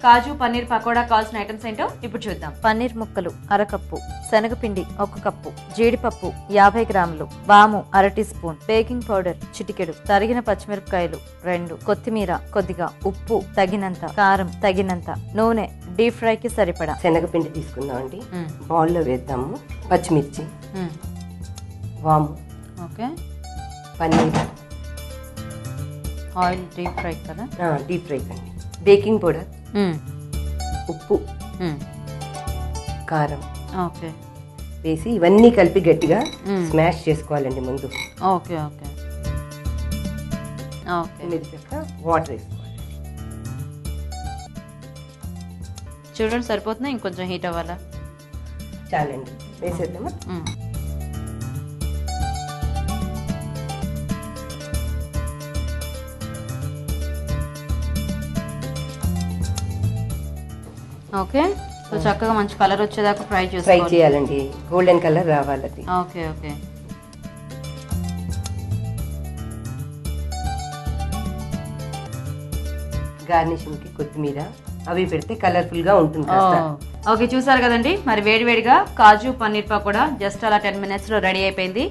కాజు పన్నీర్ పకోడా కావాల్సిన ఐటమ్స్ ఏంటో ఇప్పుడు చూద్దాం. పన్నీర్ ముక్కలు అరకప్పు, శనగపిండి 1 కప్పు, జీడిపప్పు 50 గ్రాములు, వాము 1/2 టీ స్పూన్, బేకింగ్ పౌడర్ చిటికెడు, తరిగిన పచ్చిమిరపకాయలు 2, కొత్తిమీర కొద్దిగా, ఉప్పు తగినంత, కారం తగినంత, నూనె డీప్ ఫ్రై కి సరిపడా. శనగపిండి తీసుకుందాం అండి, బౌల్లో వేద్దాము. పచ్చిమిర్చి, వాము, okay, paneer, oil deep fry కదా, డీప్ ఫ్రై కండి, బేకింగ్ పౌడర్, ఉప్పు, కారం ఓకే వేసి ఇవన్నీ కలిపి గట్టిగా స్మాష్ చేసుకోవాలండి ముందు. ఓకే ఓకే ఓకే మెదిగాక వాటర్ వేసుకోవాలి. చూడండి సరిపోతుంది, ఇంకొంచెం హీట్ అవ్వాలా? చాలండి, వేసేద్దామా? ఓకే, సో చక్కగా మంచి కలర్ వచ్చేదాకా ఫ్రై చేయాలండి, గోల్డెన్ కలర్ రావాలి అది. ఓకే ఓకే గార్నిషింగ్ కి కొత్తిమీర అవి పెడితే కలర్ఫుల్ గా ఉంటుంది. ఓకే, చూసారు కదండి, మరి వేడివేడిగా కాజు పన్నీర్ పకోడా జస్ట్ అలా 10 minutes లో రెడీ అయిపోయింది.